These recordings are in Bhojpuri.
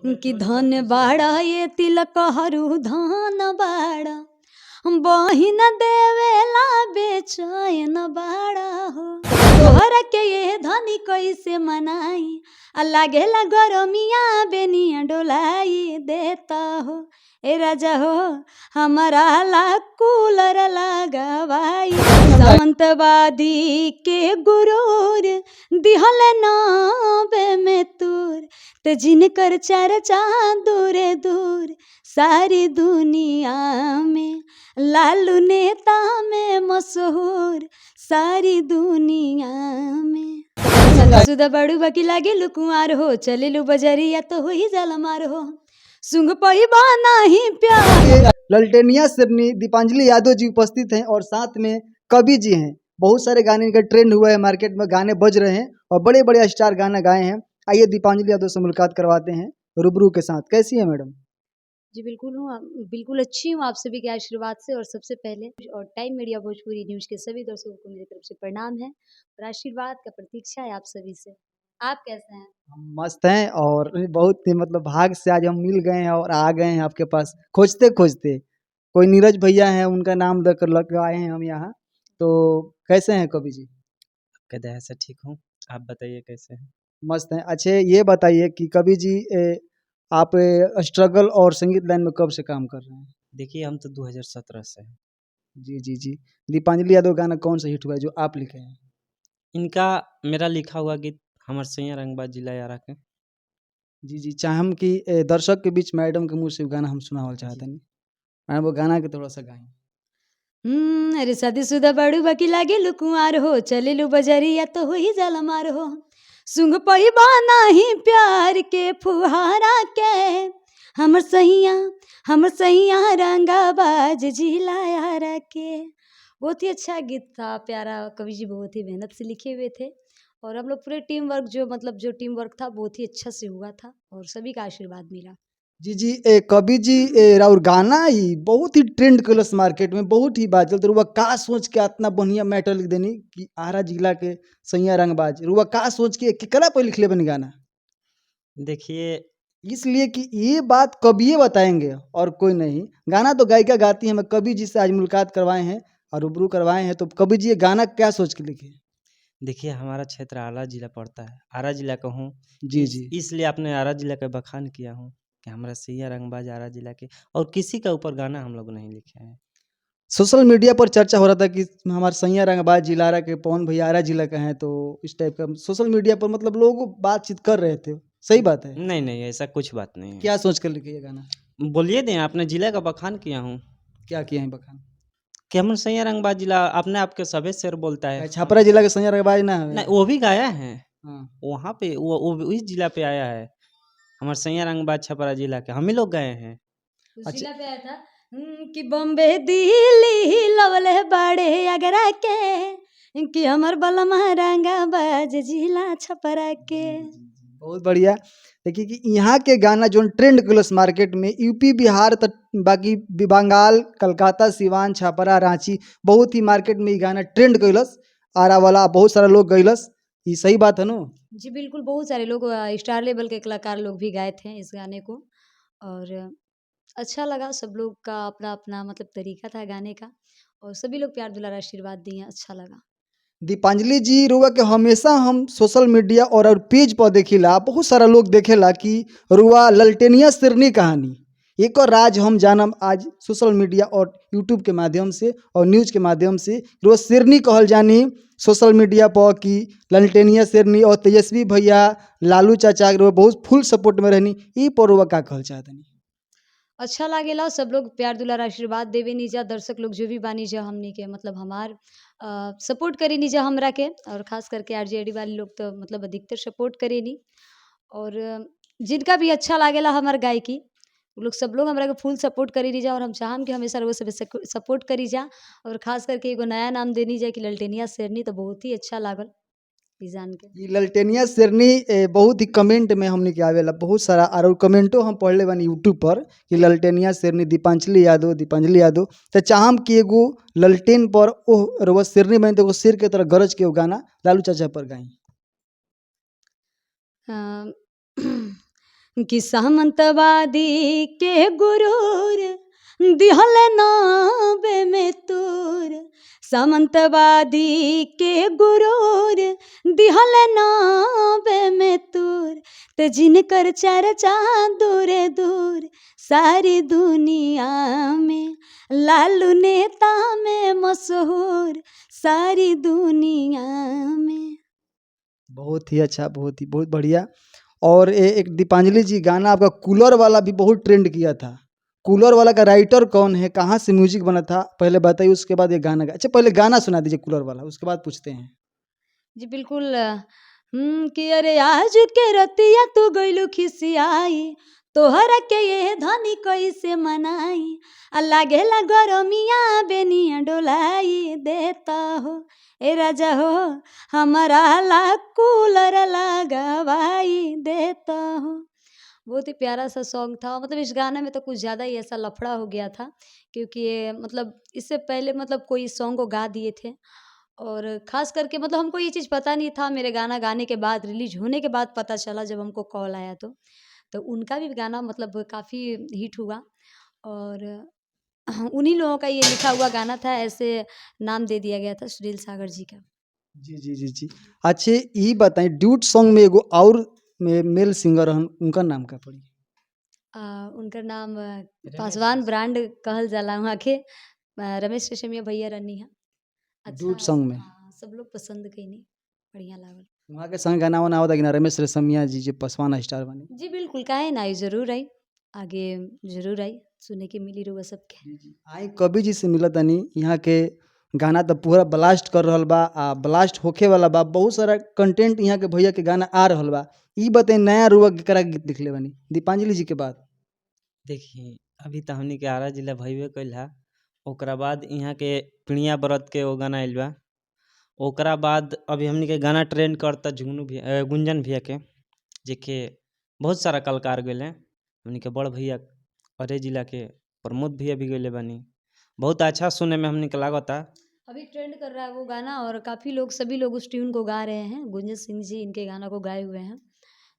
कि धन बाड़ा ये तिलक हरू धन बाड़ा बहिन देवेला बेचैन बाड़ा हो तोहरा के ये धनी कैसे मनाई लागेला गरमिया बेनिया डोलाई देता हो ए राजा हो हमारा ला कूलर लगावाई सामंतवादी के गुरूर दिहल नाबे में तूर ते जिनकर चर्चा दूरे दूर सारी दुनिया में लालू नेता में मशहूर सारी दुनिया में सुधा बड़ू बाकी लागे लुकुआर हो चले लू बजरिया तो हो ही जल मार हो सुंग पहिबा नहीं प्यार। ललटेनिया सिरनी दीपांजलि यादव जी उपस्थित हैं और साथ में कवि जी हैं। बहुत सारे गाने इनका ट्रेंड हुआ है, मार्केट में गाने बज रहे हैं और बड़े बड़े स्टार गाना गाए हैं। आइए दीपांजलि यादव से मुलाकात करवाते हैं रूबरू के साथ। कैसी है मैडम? जी बिल्कुल हूँ, बिल्कुल अच्छी हूँ आप सभी के आशीर्वाद से। और सबसे पहले और टाइम मीडिया भोजपुरी न्यूज़ के सभी दर्शकों को मेरी तरफ से प्रणाम है और आशीर्वाद का प्रतीक्षा है आप सभी से। आप कैसे हैं? हम मस्त हैं और बहुत ही मतलब भाग से आज हम मिल गए हैं और आ गए हैं आपके पास खोजते खोजते। कोई नीरज भैया हैं, उनका नाम देकर लग आए हैं हम यहाँ। तो कैसे हैं कवि जी? आपके दया से ठीक हूँ। आप बताइए कैसे हैं? मस्त हैं। अच्छा ये बताइए कि कवि जी आप स्ट्रगल और संगीत लाइन में कब से काम कर रहे हैं? देखिए हम तो 2017 से हैं। जी जी जी। दीपांजलि यादव गाना कौन सा हिट हुआ है जो आप लिखे हैं? इनका मेरा लिखा हुआ गीत हमर सैया रंगबाज जिला यारा के। जी जी। चाहे हम कि दर्शक के बीच मैडम के मुँह से गाना हम सुनावल चाहते हैं। मैडम वो गाना के थोड़ा सा गाएं। अरे शादीशुदा बड़ू बाकी लागे लुकुआर हो चले लू बजरिया तो हो ही जल मार हो सुंग पहिबा नहीं प्यार के फुहारा के हमर सैया रंगाबाज जिला यारा के। बहुत ही अच्छा गीत था, प्यारा। कवि जी बहुत ही मेहनत से लिखे हुए थे और हम लोग पूरे टीम वर्क जो टीम वर्क था बहुत ही अच्छा से हुआ था और सभी का आशीर्वाद मिला। जी जी। कवि जी और गाना ही बहुत ही ट्रेंड कलस मार्केट में बहुत ही बात चलते। रुआ का सोच के इतना बढ़िया मैटर लिख देनी कि आरा जिला के सैया रंगबाज। रुआ का सोच के केकरा पे लिख ले बनी गाना? देखिए इसलिए कि ये बात कविए बताएंगे और कोई नहीं। गाना तो गायिका गाती है। मैं कवि जी से आज मुलाकात करवाए हैं और रूबरू करवाए हैं। तो कवि जी ये गाना क्या सोच के लिखे? देखिए हमारा क्षेत्र आरा जिला पड़ता है, आरा जिला का हूँ। जी जी। इसलिए आपने आरा जिला का बखान किया हूँ कि हमारा सैया रंगबाज आरा जिला के, और किसी का ऊपर गाना हम लोग नहीं लिखे हैं। सोशल मीडिया पर चर्चा हो रहा था कि हमारे सैया रंगबाज जिलारा के पवन भैया आरा जिला का है। तो इस टाइप का सोशल मीडिया पर मतलब लोग बातचीत कर रहे थे। सही बात है? नहीं नहीं, ऐसा कुछ बात नहीं है। क्या सोच कर लिखे ये गाना? बोलिए दें, आपने जिला का बखान किया हूँ क्या किया है बखान? कि हम सैया रंगबाज जिला अपने आप के सभी शेर बोलता है। छपरा जिला के सैया रंगबाज ना है? नहीं, वो भी गाया है हाँ। वहाँ पे, वो इस जिला पे आया है। हमारे सैया रंगबाज छपरा जिला के हम ही लोग गए हैं। उस जिला पे आया था कि बॉम्बे दिल्ली लवले बड़े आगरा के कि हमर बलमा रंगाबाज जिला छपरा के। बहुत बढ़िया। देखिए कि यहाँ के गाना जो ट्रेंड कलस मार्केट में यूपी बिहार तक, बाकी बंगाल, कलकत्ता, सिवान, छपरा, रांची, बहुत ही मार्केट में ये गाना ट्रेंड कैलस। आरा वाला बहुत सारा लोग गैलस। ये सही बात है ना? जी बिल्कुल, बहुत सारे लोग स्टार लेवल के कलाकार लोग भी गाए थे इस गाने को और अच्छा लगा। सब लोग का अपना अपना मतलब तरीका था गाने का और सभी लोग प्यार दुलार आशीर्वाद दिए, अच्छा लगा। दीपांजलि जी रुआ के हमेशा हम सोशल मीडिया और पेज पर देखिला, बहुत सारा लोग देखेला कि रुआ ललटेनिया सिरनी कहानी एक और राज हम जानम आज सोशल मीडिया और यूट्यूब के माध्यम से और न्यूज़ के माध्यम से। रुआ सिरनी कहल जानी सोशल मीडिया पर कि ललटेनिया सिरनी, और तेजस्वी भैया, लालू चाचा रुआ बहुत फुल सपोर्ट में रहनी। ई पर रुआ का कहल चाहतनी? अच्छा लागेला, सब लोग प्यार दुलार आशीर्वाद देवे नीजा, दर्शक लोग जो भी बानी जा हमनी के मतलब हमार सपोर्ट करे नीजा हमरा के, और खास करके आरजेडी वाले लोग तो मतलब अधिकतर सपोर्ट करे नी। और जिनका भी अच्छा लागेला हमार गायकी वो लोग सब लोग हमरा के फुल सपोर्ट करी नीजा और हम चाहम कि हमेशा वो सब सपोर्ट करी जा। और खास करके एगो नया नाम देनी जा कि ललटेनिया शेरनी, तो बहुत ही अच्छा लागल ई जान के। ये ललटेनिया शेरनी बहुत ही कमेंट में हमने के आवेला बहुत सारा, और कमेंटो हम पढ़ले बानी यूट्यूब पर कि ललटेनिया शेरनी दीपांजलि यादव। तो चाहम कि एगो ललटेन पर ओह रउआ शेरनी बनी तो एगो शेर के तरह गरज के वो गाना लालू चाचा पर गाई। अ, कि सामंतवादी के गुरूर दिहल नावे में तूर, सामंतवादी के गुरूर दिहल नावे में तूर, ते जिनकर चर्चा दूरे दूर सारी दुनिया में, लालू नेता में मशहूर सारी दुनिया में। बहुत ही अच्छा, बहुत बढ़िया। और एक दीपांजलि जी गाना आपका कूलर वाला भी बहुत ट्रेंड किया था। कूलर वाला का राइटर कौन है, कहाँ से म्यूजिक बना था, पहले बताइए, उसके बाद ये गाना अच्छा पहले गाना सुना दीजिए कूलर वाला, उसके बाद पूछते हैं। जी बिल्कुल। कि अरे आज के रतिया तू गइलू खिसियाई, तोहरा के ये धनी कैसे मनाई, आ लागेला गरमिया बेनिया डोलाई देता हो ए राजा हो, हमारा ला कूलर लगवाई देता हो। बहुत ही प्यारा सा सॉन्ग था। मतलब इस गाने में तो कुछ ज़्यादा ही ऐसा लफड़ा हो गया था, क्योंकि ये मतलब इससे पहले मतलब कोई सॉन्ग को गा दिए थे, और ख़ास करके मतलब हमको ये चीज़ पता नहीं था। मेरे गाना गाने के बाद, रिलीज होने के बाद पता चला, जब हमको कॉल आया तो उनका भी गाना मतलब काफ़ी हिट हुआ, और उन्हीं लोगों का ये लिखा हुआ गाना था। ऐसे नाम दे दिया गया था सुनील सागर जी का। जी जी जी जी। अच्छे ये बताएं, ड्यूट सॉन्ग में एगो और मेल सिंगर हन, उनका नाम का पड़ी? उनका नाम पासवान ब्रांड कहल जाला वहाँ के, रमेश रेशमिया भैया रहनी है। ड्यूट अच्छा, सॉन्ग में हाँ, सब लोग पसंद कईनी, बढ़िया लागल। वहाँ के संग गाना वाना होता कि ना, रमेश रेशमिया जी जो पसवान स्टार बने। जी बिल्कुल, काहे ना आई, ज़रूर आई, आगे ज़रूर आई, सुने के मिली रहुआ सबके। जी जी। आई कवि जी से मिला तनी, यहाँ के गाना तो पूरा ब्लास्ट कर रहल बा, आ ब्लास्ट होखे वाला बा, बहुत सारा कंटेंट यहाँ के भैया के गाना आ रहल बा। ई बताई नया रुआ केकरा गीत लिखले बनी दीपांजलि जी के बाद? देखिए, अभी तो हमनी के आरा जिला भइबे कइल हा, ओकरा बाद यहाँ के पिणिया व्रत के वो गाना आइल बा। ओकरा बाद अभी हमनी के गाना ट्रेंड करता जुगनू भैया, गुंजन भैया के, जेके बहुत सारा कलाकार गइले। हमनी के बड़ भैया अरे जिला के प्रमोद भैया भी गइले बानी। बहुत अच्छा सुने में हमनी के लागता। अभी ट्रेंड कर रहा है वो गाना, और काफ़ी लोग, सभी लोग उस ट्यून को गा रहे हैं। गुंजन सिंह जी इनके गाना को गाए हुए हैं,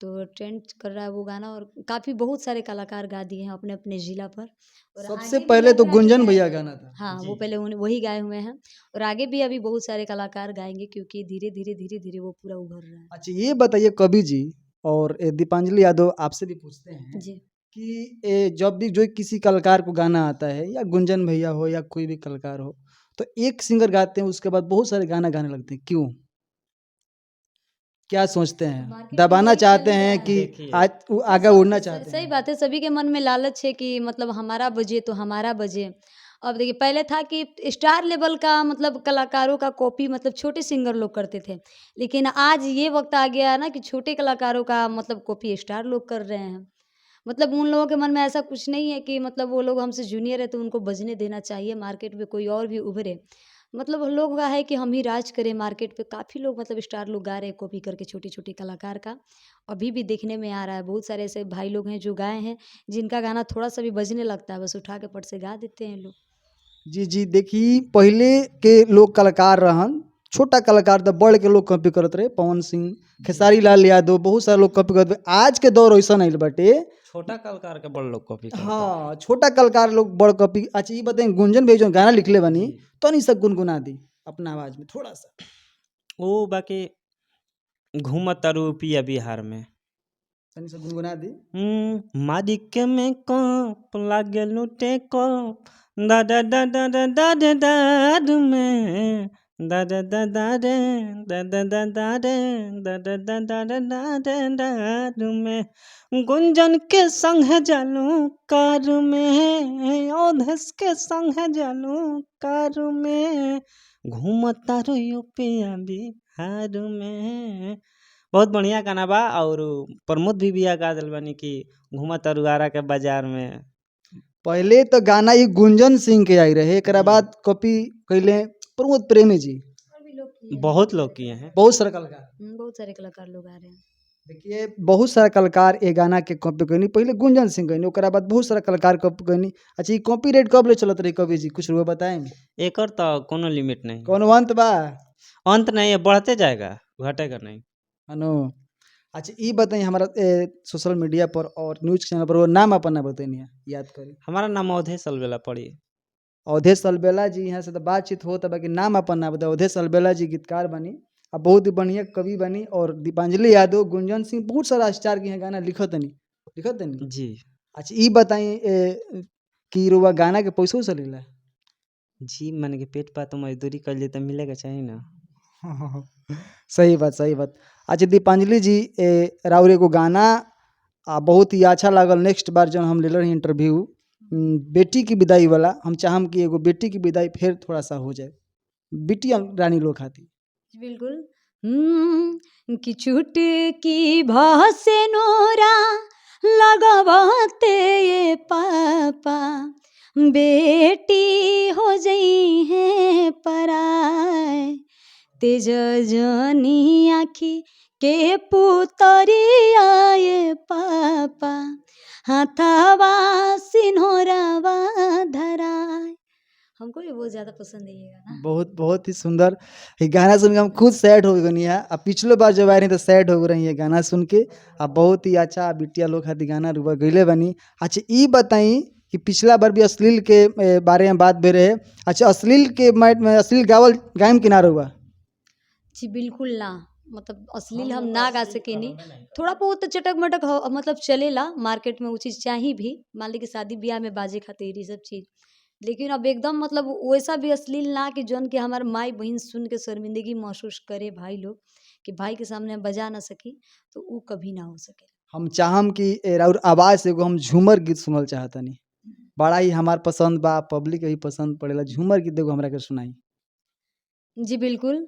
तो ट्रेंड कर रहा है वो गाना, और काफ़ी बहुत सारे कलाकार गा दिए हैं अपने अपने ज़िला पर। और सबसे आगे भी पहले तो यात्रा गुंजन की भैया जाएगी। गाना था। हाँ, वो जी। पहले वही गाए हुए हैं, और आगे भी अभी बहुत सारे कलाकार गाएंगे, क्योंकि धीरे धीरे वो पूरा उभर रहा है। अच्छा ये बताइए कवि जी और दीपांजलि यादव, आपसे भी पूछते हैं जी। कि जब भी जो किसी कलाकार को गाना आता है, या गुंजन भैया हो या कोई भी कलाकार हो, तो एक सिंगर गाते हैं, उसके बाद बहुत सारे गाना गाने लगते हैं, क्यों? क्या सोचते हैं? मार्केट में दबाना यही चल चाहते ही रहा हैं है। कि देखिए, आज वो आगे उड़ना चाहते सही हैं? बात है, सभी के मन में लालच है कि मतलब हमारा बजे तो हमारा बजे। अब देखिए, पहले था कि स्टार लेवल का मतलब कलाकारों का कॉपी मतलब छोटे सिंगर लोग करते थे, लेकिन आज ये वक्त आ गया है ना कि छोटे कलाकारों का मतलब कॉपी स्टार लोग कर रहे हैं। मतलब उन लोगों के मन में ऐसा कुछ नहीं है कि मतलब वो लोग हमसे जूनियर है तो उनको बजने देना चाहिए, मार्केट में कोई और भी उभरे। मतलब लोग का है कि हम ही राज करें मार्केट पे। काफ़ी लोग मतलब स्टार लोग गा रहे हैं कॉपी करके छोटे छोटे कलाकार का, अभी भी देखने में आ रहा है। बहुत सारे ऐसे भाई लोग हैं जो गाए हैं, जिनका गाना थोड़ा सा भी बजने लगता है, बस उठा के पट से गा देते हैं लोग। जी जी। देखिए पहले के लोग कलाकार रहन, छोटा कलाकार तो बड़ के लोग कॉपी करत रहे, पवन सिंह, खेसारी लाल यादव, बहुत सारे लोग कॉपी करत रहे। आज के दौर ऐसा नहीं बाटे। छोटा कलाकार के बड़ लोग कॉपी करता। हाँ, छोटा कलाकार लोग बड़ कॉपी। अच्छा ये बताएं, गुंजन भाई जो गाना लिखले बनी, जी। तो नहीं सब गुनगुना दी अपना आवाज में थोड़ा सा। वो बाकी घूमत तारू पिया बिहार में। तनी सा गुनगुना दी। मादिक में कप लागे लुटे कप, दादा दादा दादा दादा में, दादा दादा रे, दादा दादा रे, दादा दादा दादा में, गुंजन के संग है जालू कार में, ओधस के संग है जालू कार में, घूमता रो यूपिया बिहार में। बहुत बढ़िया गाना बा। और प्रमोद भी बिया गा दिल बानी कि घूमा तरुआरा के बाजार में। पहले तो गाना ही गुंजन सिंह के आई रहे, एकरा जी। बाद कॉपी कैले प्रमोद प्रेमी जी, और भी लोग किए हैं, बहुत लोग किए हैं। बहुत सारे कलाकार। बहुत सारे कलाकार लोग आ रहे हैं। देखिए बहुत सारा कलाकार ये गाना के कॉपी करनी, पहले गुंजन सिंह गईनी, ओकरा बाद बहुत सारा कलाकार कॉपी करनी। अच्छा ये कॉपीराइट कब ले चलत रही कवि जी, कुछ रुआ बताएं? एकर तो कोनो लिमिट नहीं। कौन अंत बा? अंत नहीं है, बढ़ते जाएगा, घटेगा नहीं। अनु अच्छा ई बताइए हमारा सोशल मीडिया पर और न्यूज चैनल पर वो नाम अपन ना बताइए याद करी। हमारा नाम अवधेश अलवेला पड़ी। अवधेश अलबेला जी यहाँ से तो बातचीत होता बाकी नाम अपन ना बताओ। अवधेश अलबेला जी गीतकार बनी अब बहुत ही बढ़िया कवि बनी और दीपांजलि यादव गुंजन सिंह बहुत सारा स्टार के यहाँ गाना लिखत नहीं। जी अच्छा ई बताइए कि रुआ गाना के पैसों से लेला जी, मन के पेट पा तो मजदूरी कर लिए तो मिलेगा चाहिए ना। सही बात। अच्छा दीपांजलि जी राउर एगो गाना बहुत ही अच्छा लागल। नेक्स्ट बार जब हम ले रही इंटरव्यू बेटी की विदाई वाला हम चाहम कि एगो बेटी की विदाई फिर थोड़ा सा हो जाए बिटिया रानी लोग खाती। बिल्कुल। कि चुटकी भासे नोरा लगवाते ये पापा बेटी हो जई है पराए तेज जनी आखी के पुतरिया ये पापा हाथावा सिन्होरावा धराए। हमको ये बहुत ज़्यादा पसंद है ये गाना। बहुत ही सुंदर ये गाना सुन के हम खुद सैड हो गई है। अब पिछले बार जब आए रही तो सैड हो रही है गाना सुन के। अब बहुत ही अच्छा बिटिया लोग खाती गाना रुआ गईले बनी। अच्छा ई बताई कि पिछला बार भी अश्लील के बारे में बात बे रहे। अच्छा अश्लील के माइट में अश्लील गावल गायम किनारा हुआ जी बिल्कुल ना, मतलब अश्लील हम ना गा सकेनी। थोड़ा बहुत चटक मटक मतलब चलेला मार्केट में वो चीज़ चाही भी, मान ली कि शादी ब्याह में बाजे खातिर ये सब चीज़। लेकिन अब एकदम मतलब वैसा भी अश्लील ना कि जौन कि हमार माई बहन सुन के शर्मिंदगी महसूस करे भाई लोग कि भाई के सामने हम बजा ना सकी, तो वो कभी ना हो सके। हम चाहम कि और आवाज़ से एगो हम झूमर गीत सुनल चाहतनी। बड़ा ही हमार पसंद बा पब्लिक के भी पसंद पड़ेला। झूमर गीत एगो हमरा के सुनाई। जी बिल्कुल।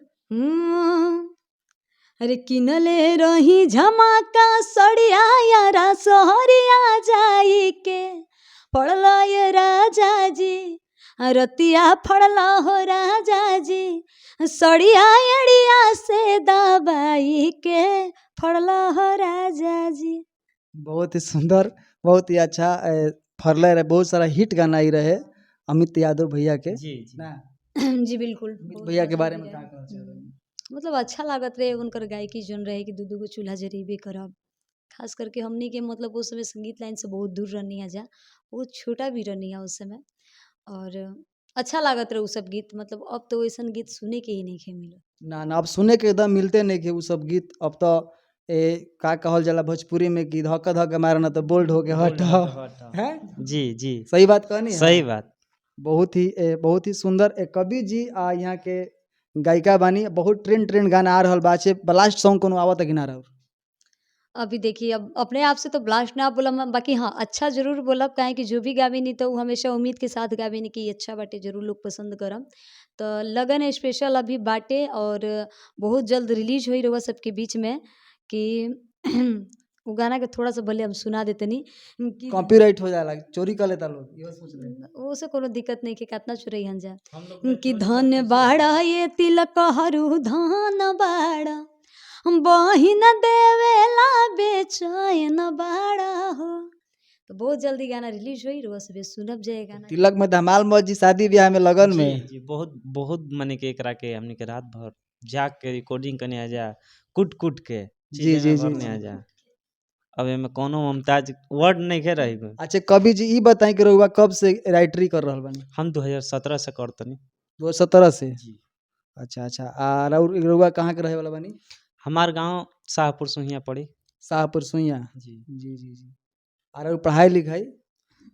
अरे किनले रही झमाका सड़िया यारा सहरिया जाई के पड़ला ये राजा जी रतिया फड़ला हो राजा जी सड़िया एड़िया से दबाई के फड़ला हो राजा जी। बहुत ही सुंदर बहुत ही अच्छा फरले रहे। बहुत सारा हिट गाना ही रहे अमित यादव भैया के जी जी ना। जी बिल्कुल। अमित बहुत भैया के पसंद बारे में है। का कहना चाहते मतलब अच्छा लागत रहे उनकर गायकी जोन रहे कि दू दू गो चूल्हा जरेबे करब। खास करके हमनी के मतलब उस समय संगीत लाइन से बहुत दूर रहनी है जा, बहुत छोटा भी रहनी है उस समय। और अच्छा लागत रहे उ सब गीत। मतलब अब तो वैसन गीत सुने के ही नहीं खे मिलो। ना अब सुने के एकदम मिलते नहीं के उ सब गीत। अब तो का कहल जाला भोजपुरी में कि धक्का धक्का मारना तो बोल्ड हो के हट है। जी जी सही बात कहनी है। सही बात। बहुत ही सुंदर कवि जी यहाँ के गायिका बानी। बहुत ट्रेंड गाना आ रहल बा। ब्लास्ट सॉन्ग कोनो आवत है कि ना रहा। अभी देखिए अब अपने आप से तो ब्लास्ट ना बोलम हम, बाकी हाँ अच्छा जरूर बोलब काहे कि जो भी गावेनी तो उ हमेशा उम्मीद के साथ गावेनी कि अच्छा बाटे जरूर लोग पसंद करम। तो लगन स्पेशल अभी बाटे और बहुत जल्द रिलीज होई रहुआ सबके बीच में कि वो गाना के थोड़ा सा भले हम सुना देतनी कि कॉपीराइट हो जाला चोरी कर लेता लोग इहो सोच ले। वो से कोनो दिक्कत नहीं कि कितना चुरई हन जा हम लोग कि धन बाड़ा ये तिलक हरू धन बाड़ा बहिन देवेला बेचैन बाड़ा हो। तो बहुत जल्दी गाना रिलीज हुई रहुआ सब सुनब जाए गाना। तिलक में धमाल मौजी शादी ब्याह में लगन जी में जी बहुत मने के एकरा के हमने के रात भर जाग के रिकॉर्डिंग करने आ जा कुट के जी चीजें जी में जी भरने आ जा। अब एमे कोनो मुमताज वर्ड नहीं के रही गो। अच्छा कवि जी ई बताई कि रहुआ कब से राइटरी कर रहल बानी। हम 2017 से करतनी 2017 से। जी। अच्छा आ रहुआ कहाँ के रहे वाला बानी। हमार गांव शाहपुर सुहिया पड़ी। शाहपुर सुइया। जी जी और पढ़ाई लिखाई।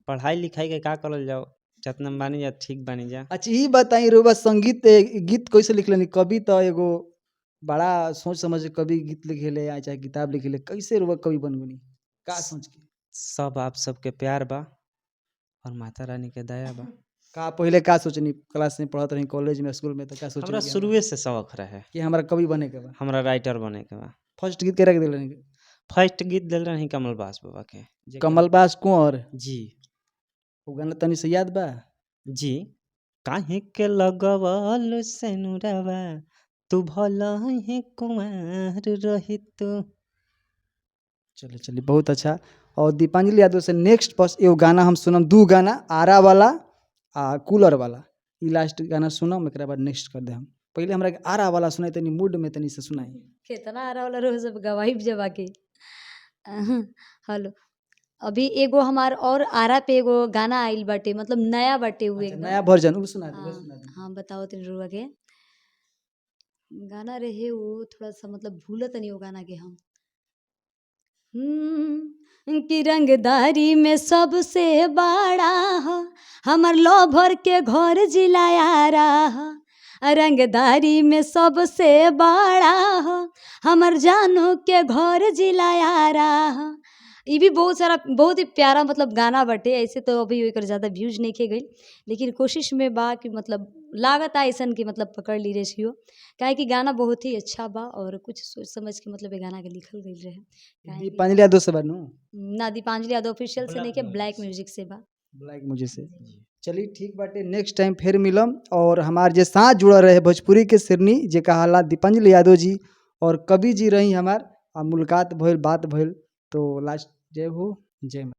पढ़ाई लिखाई के का करल जाओ जितना बानी जा ठीक बानी जा। अच्छा ई बताई रहुआ संगीत गीत कैसे लिखलनी। कवि तो एगो बड़ा सोच समझ के कवि गीत लिखेले या चाहे किताब लिखेले कैसे रहुआ कवि बन गनी का सोच के। सब आप सबके प्यार बा और माता रानी के दया बा। का पहले का सोचनी क्लास में पढ़त रही कॉलेज में स्कूल में तो का सोचनी हमरा शुरुए से शौक रहे कि हमरा कवि बने के बा। हमरा राइटर बने के बा। फर्स्ट गीत के रख दिल फर्स्ट गीत दिल रही कमल बास बाबा के कमल बास कुंवर। जी वो गाना तनी से याद बा। जी काहे के लगवल से नुरावा तू भला है कुमार रही तू। चलिए बहुत अच्छा। और दीपांजलि यादव से नेक्स्ट बस एगो गाना हम सुनम दू गाना आरा वाला आ कूलर वाला ई लास्ट गाना सुनम एक बाद नेक्स्ट कर दे। हम पहले हमरा आरा वाला सुनाई तनी मूड में तनी से सुनाई। कितना आ रहा वाला रोज सब गवाही जवा के हेलो, अभी एगो हमार और आरा पे एगो गाना आइल बाटे, मतलब नया बाटे उ अच्छा, एकदम। नया वर्जन उ सुना दी, वो हाँ, सुना दी। हाँ बताओ तनी रुआ के। गाना रहे वो थोड़ा-सा, मतलब भूलत तनी वो गाना के हम। कि रंगदारी में सबसे बड़ा ह हमर लोभर के घर जिला यारा ह। रंगदारी में सबसे बड़ा ह हमर जानू के घर जिला यारा ह। ई भी बहुत सारा, बहुत ही प्यारा मतलब गाना बाटे। ऐसे तो अभी एकर ज़्यादा व्यूज नइखे गइल, लेकिन कोशिश में बा कि मतलब लागता अइसन कि मतलब पकड़ ली रेशियो। काहे कि गाना बहुत ही अच्छा बा और कुछ सोच समझ के मतलब ए गाना के लिखल गइल रहे। काहे कि दीपांजलि यादव से बनू ना दीपांजलि यादव ऑफिशियल से नइखे, ब्लैक म्यूजिक से बा। ब्लैक मुझे से। चलिए ठीक बाटे, नेक्स्ट टाइम फिर मिलम। और हमार जे साथ जुड़ा रहे भोजपुरी के सिरनी जे कहाला दीपांजलि यादव जी और कवि जी रही हमार, आ मुलाकात भइल, बात भइल। तो लास्ट जय हो, जय माता।